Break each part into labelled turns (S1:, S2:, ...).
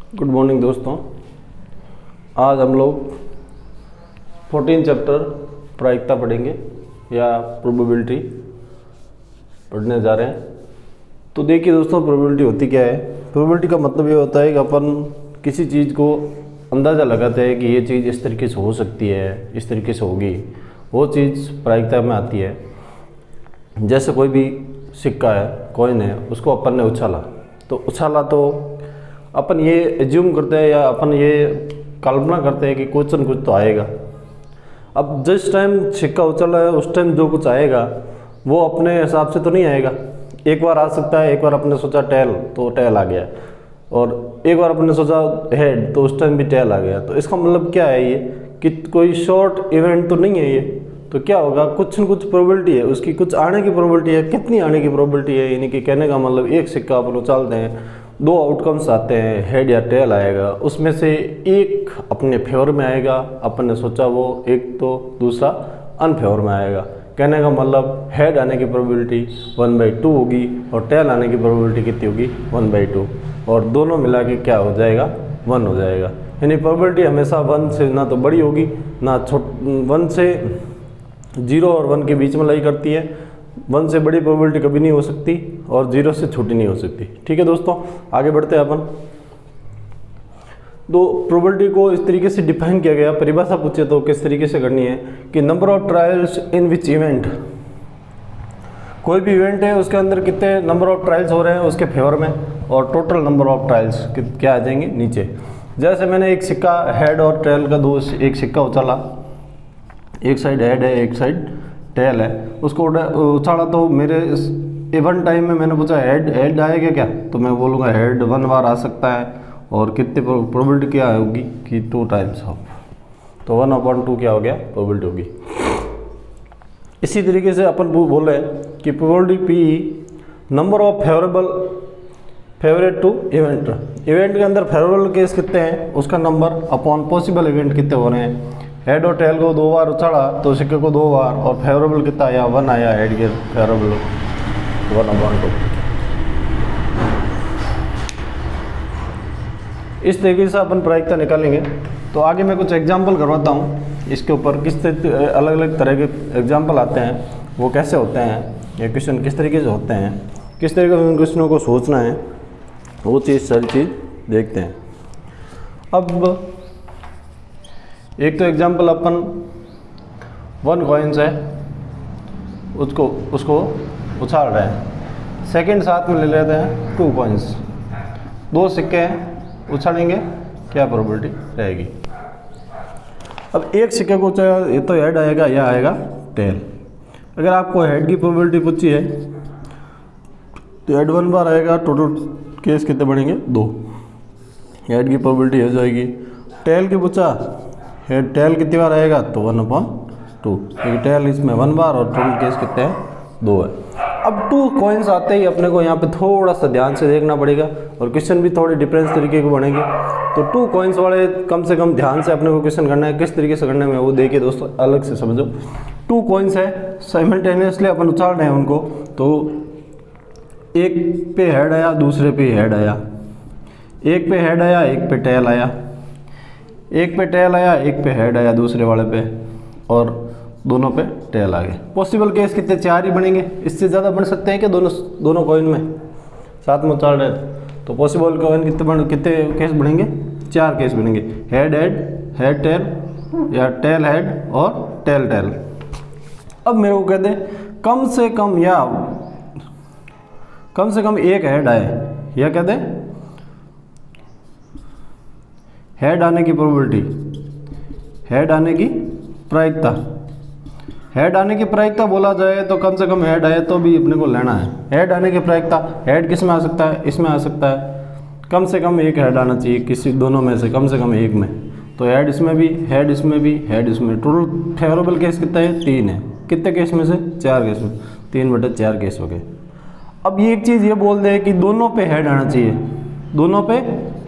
S1: Good morning दोस्तों। आज हम लोग 14 चैप्टर प्रायिकता पढ़ेंगे या प्रोबेबिलिटी पढ़ने जा रहे हैं। तो देखिए दोस्तों, प्रोबेबिलिटी होती क्या है। प्रोबेबिलिटी का मतलब ये होता है कि अपन किसी चीज़ को अंदाज़ा लगाते हैं कि ये चीज़ इस तरीके से हो सकती है, इस तरीके से होगी, वो चीज़ प्रायिकता में आती है। जैसे कोई भी सिक्का है, कॉइन है, उसको अपन ने उछाला तो अपन ये एज्यूम करते हैं या अपन ये कल्पना करते हैं कि कुछ न कुछ तो आएगा। अब जिस टाइम सिक्का उछला है उस टाइम जो कुछ आएगा वो अपने हिसाब से तो नहीं आएगा। एक बार आ सकता है, एक बार अपने सोचा टेल तो टेल आ गया, और एक बार अपने सोचा हेड तो उस टाइम भी टेल आ गया। तो इसका मतलब क्या है ये कि कोई शॉर्ट इवेंट तो नहीं है ये। तो क्या होगा, कुछ न कुछ प्रोबेबिलिटी है, उसकी कुछ आने की प्रोबेबिलिटी है। कितनी आने की प्रोबेबिलिटी है, यानी कि कहने का मतलब एक सिक्का अपन उछालते हैं, दो आउटकम्स आते हैं, हेड या टेल आएगा, उसमें से एक अपने फेवर में आएगा, अपन ने सोचा वो, एक तो दूसरा अनफेवर में आएगा। कहने का मतलब हेड आने की प्रोबेबिलिटी 1/2 होगी और टेल आने की प्रोबेबिलिटी कितनी होगी 1/2, और दोनों मिला के क्या हो जाएगा 1 हो जाएगा। यानी प्रोबेबिलिटी हमेशा 1 से ना तो बड़ी होगी ना 1 से 0 और 1 के बीच में लाई करती है। 1 से बड़ी प्रोबेबिलिटी कभी नहीं हो सकती और 0 से छोटी नहीं हो सकती। ठीक है दोस्तों, आगे बढ़ते हैं अपन। तो प्रोबेबिलिटी को इस तरीके से डिफाइन किया गया, परिभाषा पूछे तो किस तरीके से करनी है कि number of trials in which event, कोई भी इवेंट है उसके अंदर कितने नंबर ऑफ ट्रायल्स हो रहे हैं उसके फेवर में, और टोटल नंबर ऑफ ट्रायल्स क्या आ जाएंगे नीचे। जैसे मैंने एक सिक्का हेड और टेल का एक सिक्का उछाला, एक साइड हेड है एक साइड टेल है, उसको उछाला तो मेरे इवन टाइम में मैंने पूछा हेड आएगा क्या, तो मैं बोलूँगा हेड 1 बार आ सकता है, और कितनी प्रोबेबिलिटी क्या होगी कि 2 टाइम्स ऑफ, तो 1/2 क्या हो गया प्रोबेबिलिटी होगी। इसी तरीके से अपन बोले कि probability P number of favourite to event के अंदर फेवरेबल केस कितने हैं उसका नंबर अपॉन पॉसिबल इवेंट कितने हो रहे हैं। हेड और टेल को 2 बार उछाड़ा तो सिक्के को 2 बार, और फेवरेबल कितना आया 1 आया, हेड के फेवरेबल 1/2। इस तरीके से अपन प्रायिकता निकालेंगे। तो आगे मैं कुछ एग्जाम्पल करवाता हूँ इसके ऊपर, किस अलग अलग तरह के एग्जाम्पल आते हैं, वो कैसे होते हैं, ये क्वेश्चन किस तरीके से होते हैं, किस तरीके से उन क्वेश्चनों को सोचना है, वो सारी चीज़ देखते हैं। अब एक तो एग्जाम्पल अपन 1 कॉइन्स है, उसको उछाल रहे हैं। सेकंड साथ में ले लेते हैं 2 कॉइन्स, 2 सिक्के हैं, उछालेंगे, क्या प्रोबेबिलिटी रहेगी। अब एक सिक्के को उछाला, ये तो हेड आएगा या आएगा टेल। अगर आपको हेड की प्रोबेबिलिटी पूछी है तो हेड 1 बार आएगा, टोटल केस कितने बढ़ेंगे 2, हेड की प्रोबेबिलिटी हो जाएगी। टेल की पूछा, हेड टेल कितनी बार आएगा तो 1/2, क्योंकि टेल इसमें 1 बार और टोटल केस कितने हैं 2 है। अब 2 कॉइन्स आते ही अपने को यहाँ पे थोड़ा सा ध्यान से देखना पड़ेगा, और क्वेश्चन भी थोड़े डिफरेंस तरीके के बनेंगे। तो 2 कॉइन्स वाले कम से कम ध्यान से अपने को क्वेश्चन करना है, किस तरीके से करना है वो देखिए दोस्तों, अलग से समझो। 2 कॉइन्स है, साइमल्टेनियसली अपन उछाल रहे हैं उनको, तो एक पे हेड आया, दूसरे पे हेड आया, एक पे हेड आया, एक पे टेल आया, एक पे टेल आया, एक पे हेड आया दूसरे वाले पे, और दोनों पे टेल आ गए। पॉसिबल केस कितने 4 ही बनेंगे, इससे ज़्यादा बन सकते हैं कि दोनों कॉइन में साथ में उछाल रहे थे। तो पॉसिबल कॉइन कितने केस बनेंगे, 4 केस बनेंगे, हेड हेड टेल या टेल हेड और टेल टेल। अब मेरे को कहते हैं कम से कम एक हेड आए, या कहते हैं हेड आने की प्रोबेबिलिटी, हेड आने की प्रायिकता। हेड आने की प्रायिकता बोला जाए तो कम से कम हेड आए तो भी अपने को लेना है। हेड आने की प्रायिकता, हेड किस में आ सकता है, इसमें आ सकता है, कम से कम एक हेड आना चाहिए किसी दोनों में से, कम से कम एक में। तो हेड इसमें भी, हेड इसमें भी, हेड इसमें, टोटल फेवरेबल केस कितना है 3 है। कितने केस में से 4 केस में, 3/4 केस हो गए। अब ये एक चीज़ ये बोल दे कि दोनों पे हेड आना चाहिए, दोनों पे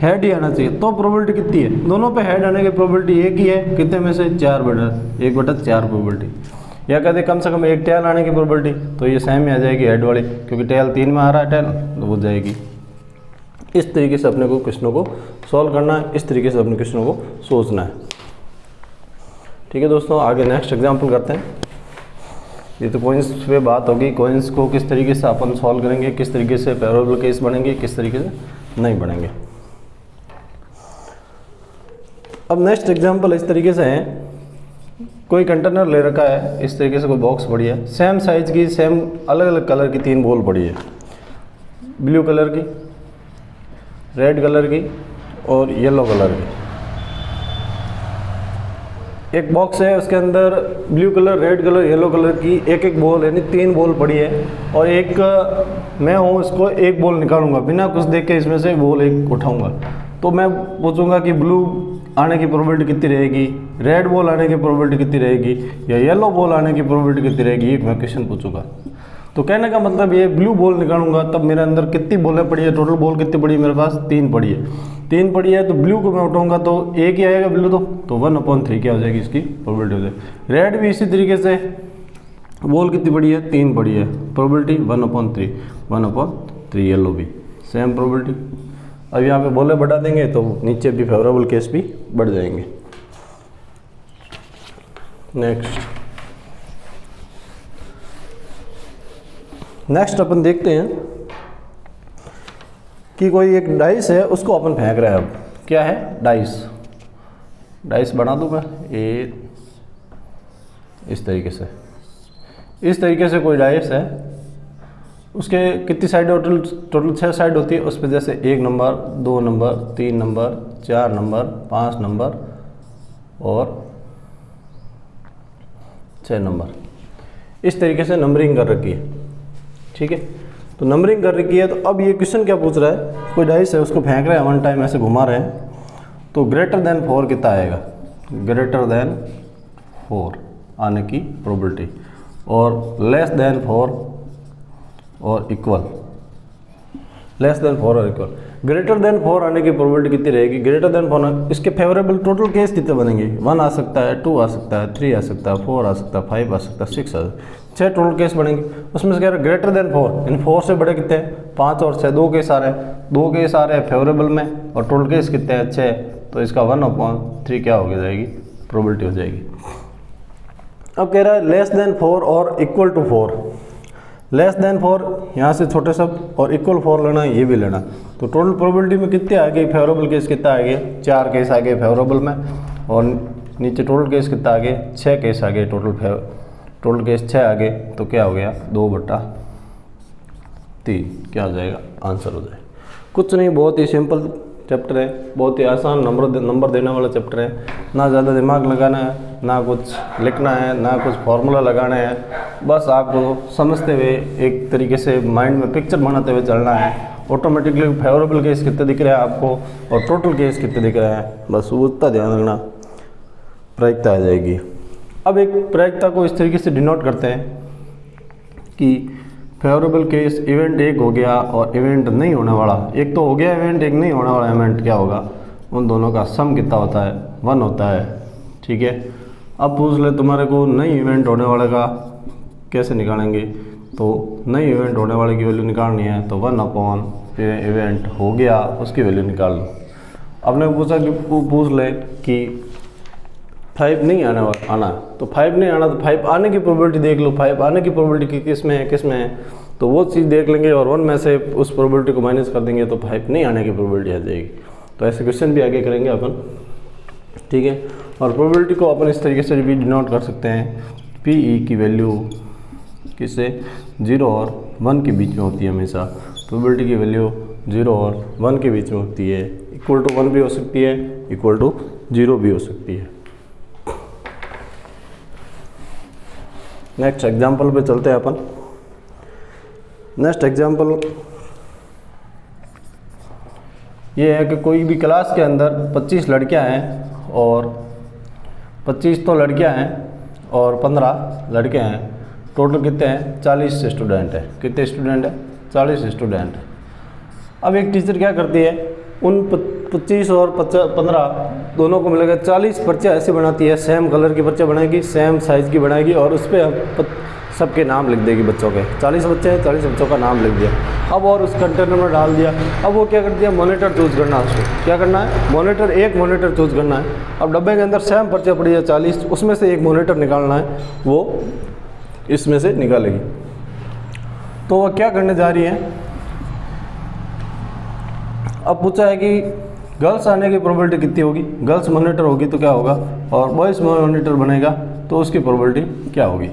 S1: हेड ही आना चाहिए, तो प्रोबेबिलिटी कितनी है, दोनों पे हेड आने की प्रोबेबिलिटी एक ही है, कितने में से 1/4 प्रोबेबिलिटी। या कहते कम से कम एक टेल आने की प्रोबेबिलिटी, तो ये सेम ही आ जाएगी हेड वाली, क्योंकि टेल 3 में आ रहा है टेल, तो वो जाएगी। इस तरीके से अपने को क्वेश्चनों को सॉल्व करना है, इस तरीके से अपने क्वेश्चनों को सोचना है। ठीक है दोस्तों, आगे नेक्स्ट एग्जाम्पल करते हैं। ये तो कॉइन्स पे बात होगी, कॉइन्स को किस तरीके से अपन सॉल्व करेंगे, किस तरीके से फेवरेबल केस बनेंगे, किस तरीके से नहीं बनेंगे। अब नेक्स्ट एग्जाम्पल इस तरीके से है, कोई कंटेनर ले रखा है, इस तरीके से कोई बॉक्स पड़ी है, सेम साइज की, सेम अलग अलग कलर की 3 बॉल पड़ी है, ब्लू कलर की, रेड कलर की और येलो कलर की। एक बॉक्स है, उसके अंदर blue colour, red colour, yellow colour की एक एक बॉल यानी 3 बॉल पड़ी है, और एक मैं हूँ, इसको एक बॉल निकालूंगा बिना कुछ देख के, इसमें से बॉल एक उठाऊंगा। तो मैं पूछूंगा कि ब्लू आने की प्रोबेबिलिटी कितनी रहेगी, रेड बॉल आने की प्रोबेबिलिटी कितनी रहेगी, या येलो बॉल आने की प्रोबेबिलिटी कितनी रहेगी, एक मैं क्वेश्चन पूछूंगा। तो कहने का मतलब ये ब्लू बॉल निकालूंगा तब मेरे अंदर कितनी बॉलें पड़ी है, टोटल बॉल कितनी पड़ी है, मेरे पास 3 पड़ी है। 3 पड़ी है तो ब्लू को मैं उठाऊंगा तो एक ही आएगा ब्लू, तो 1/3 क्या हो जाएगी इसकी प्रोबेबिलिटी हो जाएगी। रेड भी इसी तरीके से, बॉल कितनी पड़ी है, 3 पड़ी है, प्रोबेबिलिटी 1/3 येलो भी सेम प्रोबेबिलिटी। अब यहाँ पे बॉलें बढ़ा देंगे तो नीचे भी फेवरेबल केस भी बढ़ जाएंगे। नेक्स्ट अपन देखते हैं कि कोई एक डाइस है, उसको अपन फेंक रहे हैं। अब क्या है, डाइस बना दूँ मैं, ये इस तरीके से कोई डाइस है, उसके कितनी साइड टोटल 6 साइड होती है। उस पर जैसे 1 number, 2 number, 3 number, 4 number, 5 number और 6 नंबर, इस तरीके से नंबरिंग कर रखी है। ठीक है, तो नंबरिंग कर रखी है। तो अब ये क्वेश्चन क्या पूछ रहा है, कोई डाइस है, उसको फेंक रहे हैं, 1 टाइम ऐसे घुमा रहे हैं, तो ग्रेटर देन 4 कितना आएगा, ग्रेटर देन 4 आने की प्रोबेबिलिटी, और लेस देन 4 और इक्वल, लेस देन 4 और इक्वल। ग्रेटर देन 4 आने की प्रोबेबिलिटी कितनी रहेगी, ग्रेटर देन 4, इसके फेवरेबल टोटल केस कितने बनेंगे, 1 आ सकता है, 2 आ सकता है, 3 आ सकता है, 4 आ सकता है, 5 आ सकता है, 6 आ सकता है, 6 टोटल केस बनेंगे। उसमें से कह रहे ग्रेटर देन 4, यानी 4 से बड़े कितने हैं, 5 और 6, 2 केस आ रहे हैं, 2 केस आ रहे हैं फेवरेबल में, और टोटल केस कितने हैं, 6, तो इसका 1/3 क्या हो जाएगी, प्रोबेबिलिटी हो जाएगी। अब कह रहा है लेस देन 4 और इक्वल टू 4, लेस देन 4 यहाँ से छोटे सब, और इक्वल 4 लेना है, ये भी लेना। तो टोटल प्रोबेबिलिटी में कितने आ गए, फेवरेबल केस कितना आ गए, 4 केस आ गए फेवरेबल में, और नीचे टोटल केस कितना आ गए, 6 केस आ गए, टोटल केस 6 आ गए, तो क्या हो गया 2/3, क्या हो जाएगा, आंसर हो जाएगा। कुछ नहीं, बहुत ही सिंपल चैप्टर है, बहुत ही आसान नंबर देने वाला चैप्टर है, ना ज़्यादा दिमाग लगाना है, ना कुछ लिखना है, ना कुछ फार्मूला लगाना है, बस आपको समझते हुए एक तरीके से माइंड में पिक्चर बनाते हुए चलना है। ऑटोमेटिकली फेवरेबल केस कितने दिख रहे हैं आपको और टोटल केस कितने दिख रहे हैं, बस उतना ध्यान रखना, प्रायिकता आ जाएगी। अब एक प्रायिकता को इस तरीके से डिनोट करते हैं कि फेवरेबल केस इवेंट 1 हो गया और इवेंट नहीं होने वाला, एक तो हो गया इवेंट, एक नहीं होने वाला इवेंट, क्या होगा, उन दोनों का सम कितना होता है, 1 होता है। ठीक है, अब पूछ ले तुम्हारे को नई इवेंट होने वाले का कैसे निकालेंगे, तो नई इवेंट होने वाले की वैल्यू निकालनी है, तो 1 इवेंट हो गया उसकी वैल्यू निकाल लो। आपने पूछा कि पूछ ले कि 5 नहीं आना है, तो 5 नहीं आना, तो 5 आने की प्रोबेबिलिटी देख लो, 5 आने की प्रोबेबिलिटी किस में है, तो वो चीज़ देख लेंगे और 1 में से उस प्रोबेबिलिटी को माइनस कर देंगे, तो 5 नहीं आने की प्रोबेबिलिटी आ जाएगी। तो ऐसे क्वेश्चन भी आगे करेंगे अपन। ठीक है, और प्रोबेबिलिटी को अपन इस तरीके से भी डिनोट कर सकते हैं, PE की वैल्यू किससे, 0 और 1 के बीच में होती है हमेशा, प्रोबेबिलिटी की वैल्यू 0 और 1 के बीच में होती है, इक्वल टू 1 भी हो सकती है, इक्वल टू 0 भी हो सकती है। नेक्स्ट एग्जाम्पल पे चलते हैं अपन। नेक्स्ट एग्जाम्पल ये है कि कोई भी क्लास के अंदर 25 लड़कियां हैं और 25 तो लड़कियां हैं और 15 लड़के हैं, टोटल कितने हैं, 40 स्टूडेंट हैं। कितने स्टूडेंट हैं, 40 स्टूडेंट हैं। अब एक टीचर क्या करती है, उन 25 और 15 दोनों को मिलेगा 40 पर्चे ऐसे बनाती है, सेम कलर की पर्चे बनाएगी, सेम साइज़ की बनाएगी, और उस पर सबके नाम लिख देगी बच्चों के। 40 बच्चे हैं, 40 बच्चों का नाम लिख दिया। अब और उस कंटेनर में डाल दिया। अब वो क्या कर दिया, मॉनिटर चूज़ करना है उसको। क्या करना है, मॉनिटर, एक मॉनिटर चूज़ करना है। अब डब्बे के अंदर सेम पर्चा पड़ी है 40, उसमें से एक मॉनिटर निकालना है, वो इसमें से निकालेगी। तो वो क्या करने जा रही है, अब पूछा है कि गर्ल्स आने की प्रोबेबिलिटी कितनी होगी, गर्ल्स मॉनिटर होगी तो क्या होगा, और बॉयज़ मॉनिटर बनेगा तो उसकी प्रोबेबिलिटी क्या होगी।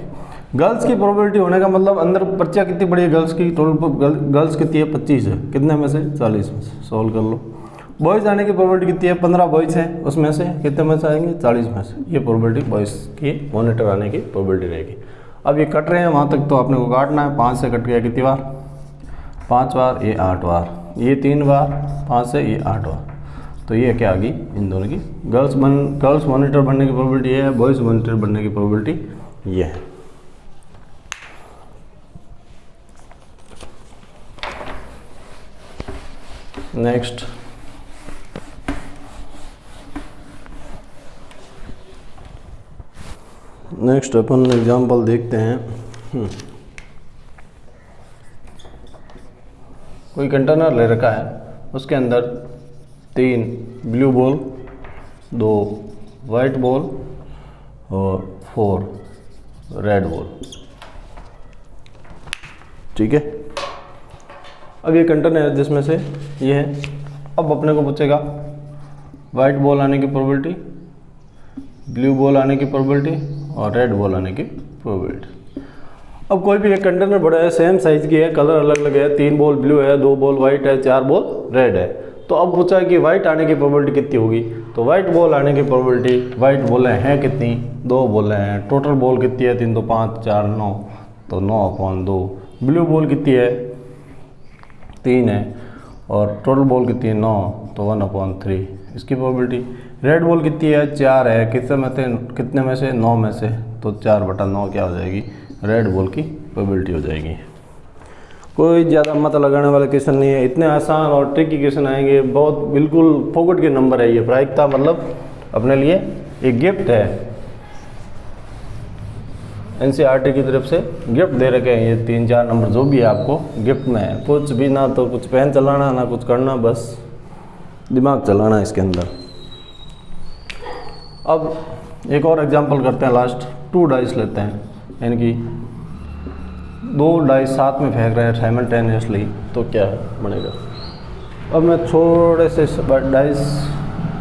S1: गर्ल्स की प्रोबेबिलिटी होने का मतलब अंदर पर्चा कितनी बड़ी है गर्ल्स की, टोटल गर्ल्स कितनी है 25 है, कितने में से 40 में से, सॉल्व कर लो। बॉयज़ आने की प्रोबेबिलिटी कितनी है, 15 बॉयज़ हैं, उसमें से कितने में से आएंगे 40 में से, ये प्रोबेबिलिटी बॉयज़ की मॉनिटर आने की प्रोबेबिलिटी रहेगी। अब ये कट रहे हैं वहाँ तक तो आपने को काटना है, 5 से कट गया कितनी बार, 5 बार, ये 8 बार, ये 3 बार, 5 से ये 8 बार, तो ये क्या आ गई इन दोनों की, गर्ल्स मॉनिटर बनने की प्रोबेबिलिटी ये है, बॉयज़ मॉनिटर बनने की प्रोबेबिलिटी ये है। नेक्स्ट अपन एग्जाम्पल देखते हैं। कोई कंटेनर ले रखा है, उसके अंदर 3 ब्लू बॉल, 2 वाइट बॉल और 4 रेड बॉल, ठीक है। अब ये कंटेनर है जिसमें से ये है। अब अपने को पूछेगा वाइट बॉल आने की प्रोबेबिलिटी, ब्लू बॉल आने की प्रोबेबिलिटी और रेड बॉल आने की प्रोबेबिलिटी। अब कोई भी एक कंटेनर बड़ा है, सेम साइज़ की है, कलर अलग अलग है, 3 बॉल ब्लू है, 2 बॉल वाइट है, 4 बॉल रेड है। तो अब पूछा है कि वाइट आने की प्रोबेबिलिटी कितनी होगी, तो वाइट बॉल आने की प्रोबेबिलिटी, वाइट बॉलें हैं कितनी, 2 बॉलें हैं, टोटल बॉल कितनी है, 3 2 5 4 9, तो 9/2। ब्लू बॉल कितनी है, 3 है, और टोटल बॉल कितनी है 9, तो 1/3 इसकी प्रोबेबिलिटी। रेड बॉल कितनी है, 4 है, कितने में से 9 में से, तो 4/9 क्या हो जाएगी, रेड बॉल की प्रोबेबिलिटी हो जाएगी। कोई ज़्यादा मत लगाने वाला क्वेश्चन नहीं है, इतने आसान और ट्रिकी क्वेश्चन आएंगे, बहुत बिल्कुल फोकट के नंबर है ये। प्रायिकता मतलब अपने लिए एक गिफ्ट है, NCERT की तरफ से गिफ्ट दे रखे हैं ये 3-4 नंबर, जो भी है आपको गिफ्ट में है। कुछ भी ना तो कुछ पेन चलाना ना कुछ करना, बस दिमाग चलाना इसके अंदर। अब एक और एग्जांपल करते हैं लास्ट। 2 डाइस लेते हैं, यानी कि 2 डाइस साथ में फेंक रहे हैं साइमल्टेनियसली, तो क्या बनेगा। अब मैं थोड़े से डाइस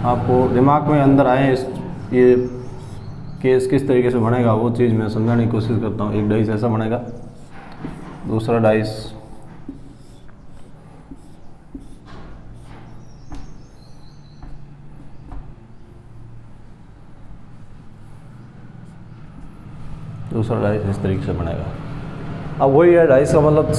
S1: आपको दिमाग में अंदर आए, ये केस किस तरीके से बनेगा वो चीज़ मैं समझाने की कोशिश करता हूँ। एक डाइस ऐसा बनेगा, दूसरा डाइस इस तरीके से बनेगा। अब वही है, डाइस का मतलब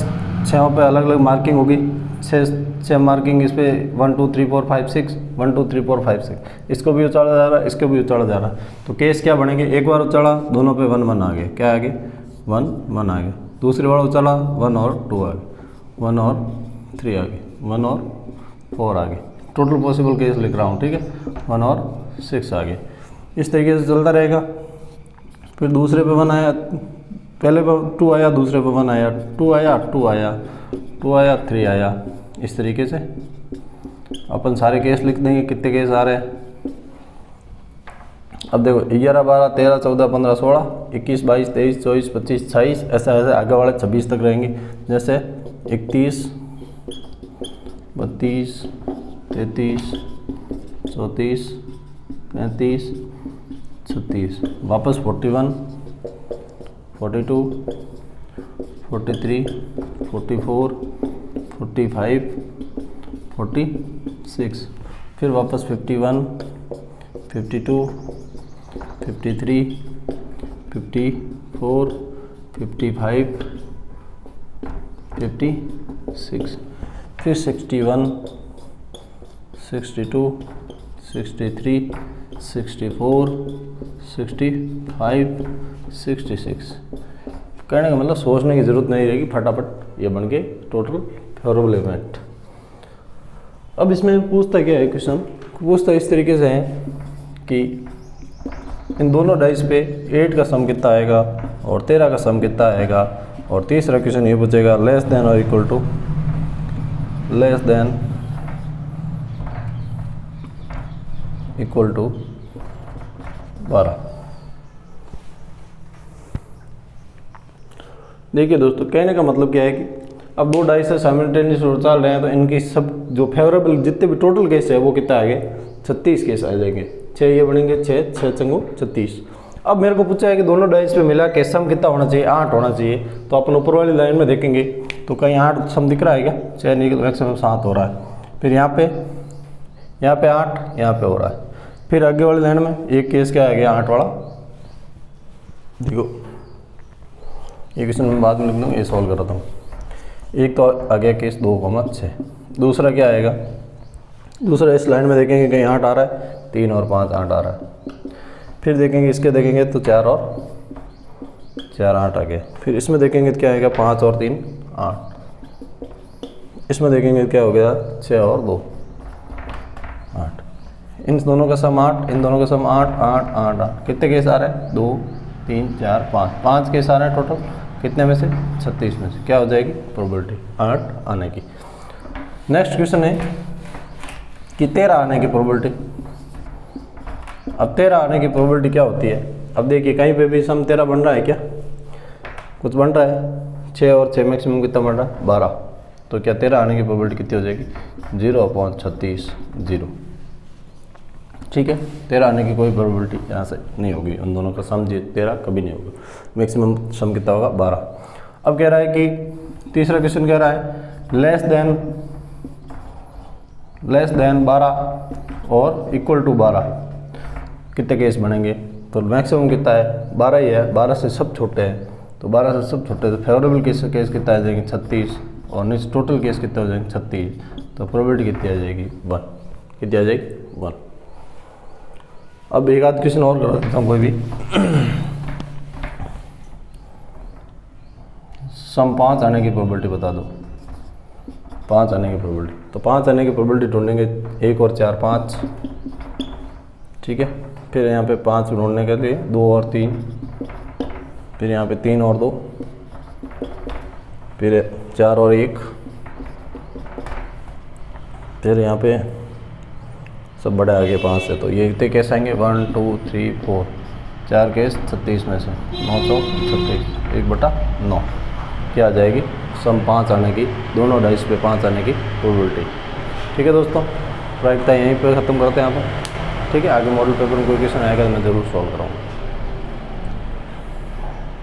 S1: 6 पे अलग अलग मार्किंग होगी, 6 मार्किंग इस पे 1 2 3 4 5 6, 1 2 3 4 5 6, इसको भी उछाला जा रहा है, इसको भी उछाला जा रहा है। तो केस क्या बनेंगे, एक बार उछाला दोनों पे 1 1 आ गए, क्या आ गए 1 1 आ गए। दूसरी बार उछाला 1 और 2 आ गए, 1 और 3 आ गए, 1 और 4 आ गए। टोटल पॉसिबल केस लिख रहा हूँ, ठीक है, 1 और 6 आ गए। इस तरीके से चलता रहेगा। फिर दूसरे पे 1 आया, पहले पे 2 आया, दूसरे पे 1 आया, 2 आया, 2 आया, 2 आया, 3 आया। इस तरीके से अपन सारे केस लिख देंगे, कितने केस आ रहे हैं। अब देखो 11 12 13 14 15 16 21 22 23 24 25 26, ऐसा ऐसे आगे वाले 26 तक रहेंगे। जैसे 31 32 33 34 35 36, वापस 41 42 43 44 45 46, फिर वापस 51 52 53 54 55 56, फिर 61 62 63 64 65 66। कहने का मतलब सोचने की ज़रूरत नहीं रहेगी, फटाफट ये बन के टोटल फेवरेबल इवेंट। अब इसमें पूछता क्या है क्वेश्चन, पूछता इस तरीके से है कि इन दोनों डाइस पे 8 का सम कितना आएगा और 13 का सम कितना आएगा। और तीसरा क्वेश्चन ये पूछेगा लेस देन और इक्वल टू 12। देखिए दोस्तों, कहने का मतलब क्या है कि अब दो डाइस से साइमल्टेनियस चल रहे हैं तो इनकी सब जो फेवरेबल जितने भी टोटल केस है वो कितना आ गए 36 केस आ जाएंगे। 6 ये बनेंगे 6 चंगो 36। अब मेरे को पूछा है कि दोनों डाइस पे मिला के सम कितना होना चाहिए, 8 होना चाहिए। तो अपन ऊपर वाली लाइन में देखेंगे तो कहीं 8 सम दिख रहा है क्या, 6 नहीं, मैक्सिमम 7 हो रहा है। फिर यहाँ पे 8 यहाँ पे हो रहा है। फिर आगे वाली लाइन में एक केस क्या आ गया 8 वाला, देखो ये क्वेश्चन मैं बाद में लिख दूँगा, ये सॉल्व कर रहा हूँ। एक तो आ गया केस 2,6। दूसरा क्या आएगा, दूसरा इस लाइन में देखेंगे कहीं 8 आ रहा है, 3 और 5 8 आ रहा है। फिर देखेंगे इसके देखेंगे तो 4 और 4 8 आ गया। फिर इसमें देखेंगे तो क्या आएगा 5 और 3 8। इसमें देखेंगे तो क्या हो गया 6 और 2 8। इन दोनों का सम 8, इन दोनों का सम 8 8 8 8। कितने केस आ रहे हैं 2 3 4 5 केस आ रहे हैं टोटल। कितने में से 36 में से क्या हो जाएगी प्रोबेबिलिटी 8 आने की। नेक्स्ट क्वेश्चन है कि 13 आने की प्रोबेबिलिटी। अब 13 आने की प्रोबेबिलिटी क्या होती है। अब देखिए कहीं पे भी सम 13 बन रहा है क्या, कुछ बन रहा है। 6 और 6 मैक्सिमम कितना बन रहा है 12। तो क्या 13 आने की प्रोबेबिलिटी कितनी हो जाएगी 0/36 0। ठीक है, 13 आने की कोई प्रोबेबिलिटी यहाँ से नहीं होगी। उन दोनों का सम 13 कभी नहीं होगा। मैक्सिमम सम कितना होगा 12। अब कह रहा है कि तीसरा क्वेश्चन कह रहा है लेस देन 12 और इक्वल टू 12 कितने केस बनेंगे। तो मैक्सिमम कितना है 12 ही है, 12 से सब छोटे हैं। तो 12 से सब छोटे तो फेवरेबल केस कितना आ जाएंगे 36 और नेक्स्ट टोटल केस कितने हो जाएंगे 36। तो प्रोबेबिलिटी कितनी आ जाएगी 1। कितनी आ जाएगी 1। अब एक आध क्वेश्चन और कर देता हूँ कोई भी। सम 5 आने की प्रोबेबिलिटी बता दो। 5 आने की प्रोबेबिलिटी, तो 5 आने की प्रोबेबिलिटी ढूंढेंगे 1 और 4 5। ठीक है, फिर यहाँ पे 5 ढूंढने के लिए 2 और 3, फिर यहाँ पे 3 और 2, फिर 4 और 1, फिर यहाँ पे सब बड़े आगे 5 से। तो ये कितने केस आएंगे 1 2 3 4 4 केस 36 में से 936 1/9 क्या आ जाएगी सम 5 आने की, दोनों डाइस पे 5 आने की प्रोबेबिलिटी। ठीक है दोस्तों, प्रायिकता यहीं पे ख़त्म करते हैं यहाँ पर। ठीक है, आगे मॉडल पेपर में कोई क्वेश्चन आएगा तो मैं ज़रूर सॉल्व कराऊँगा।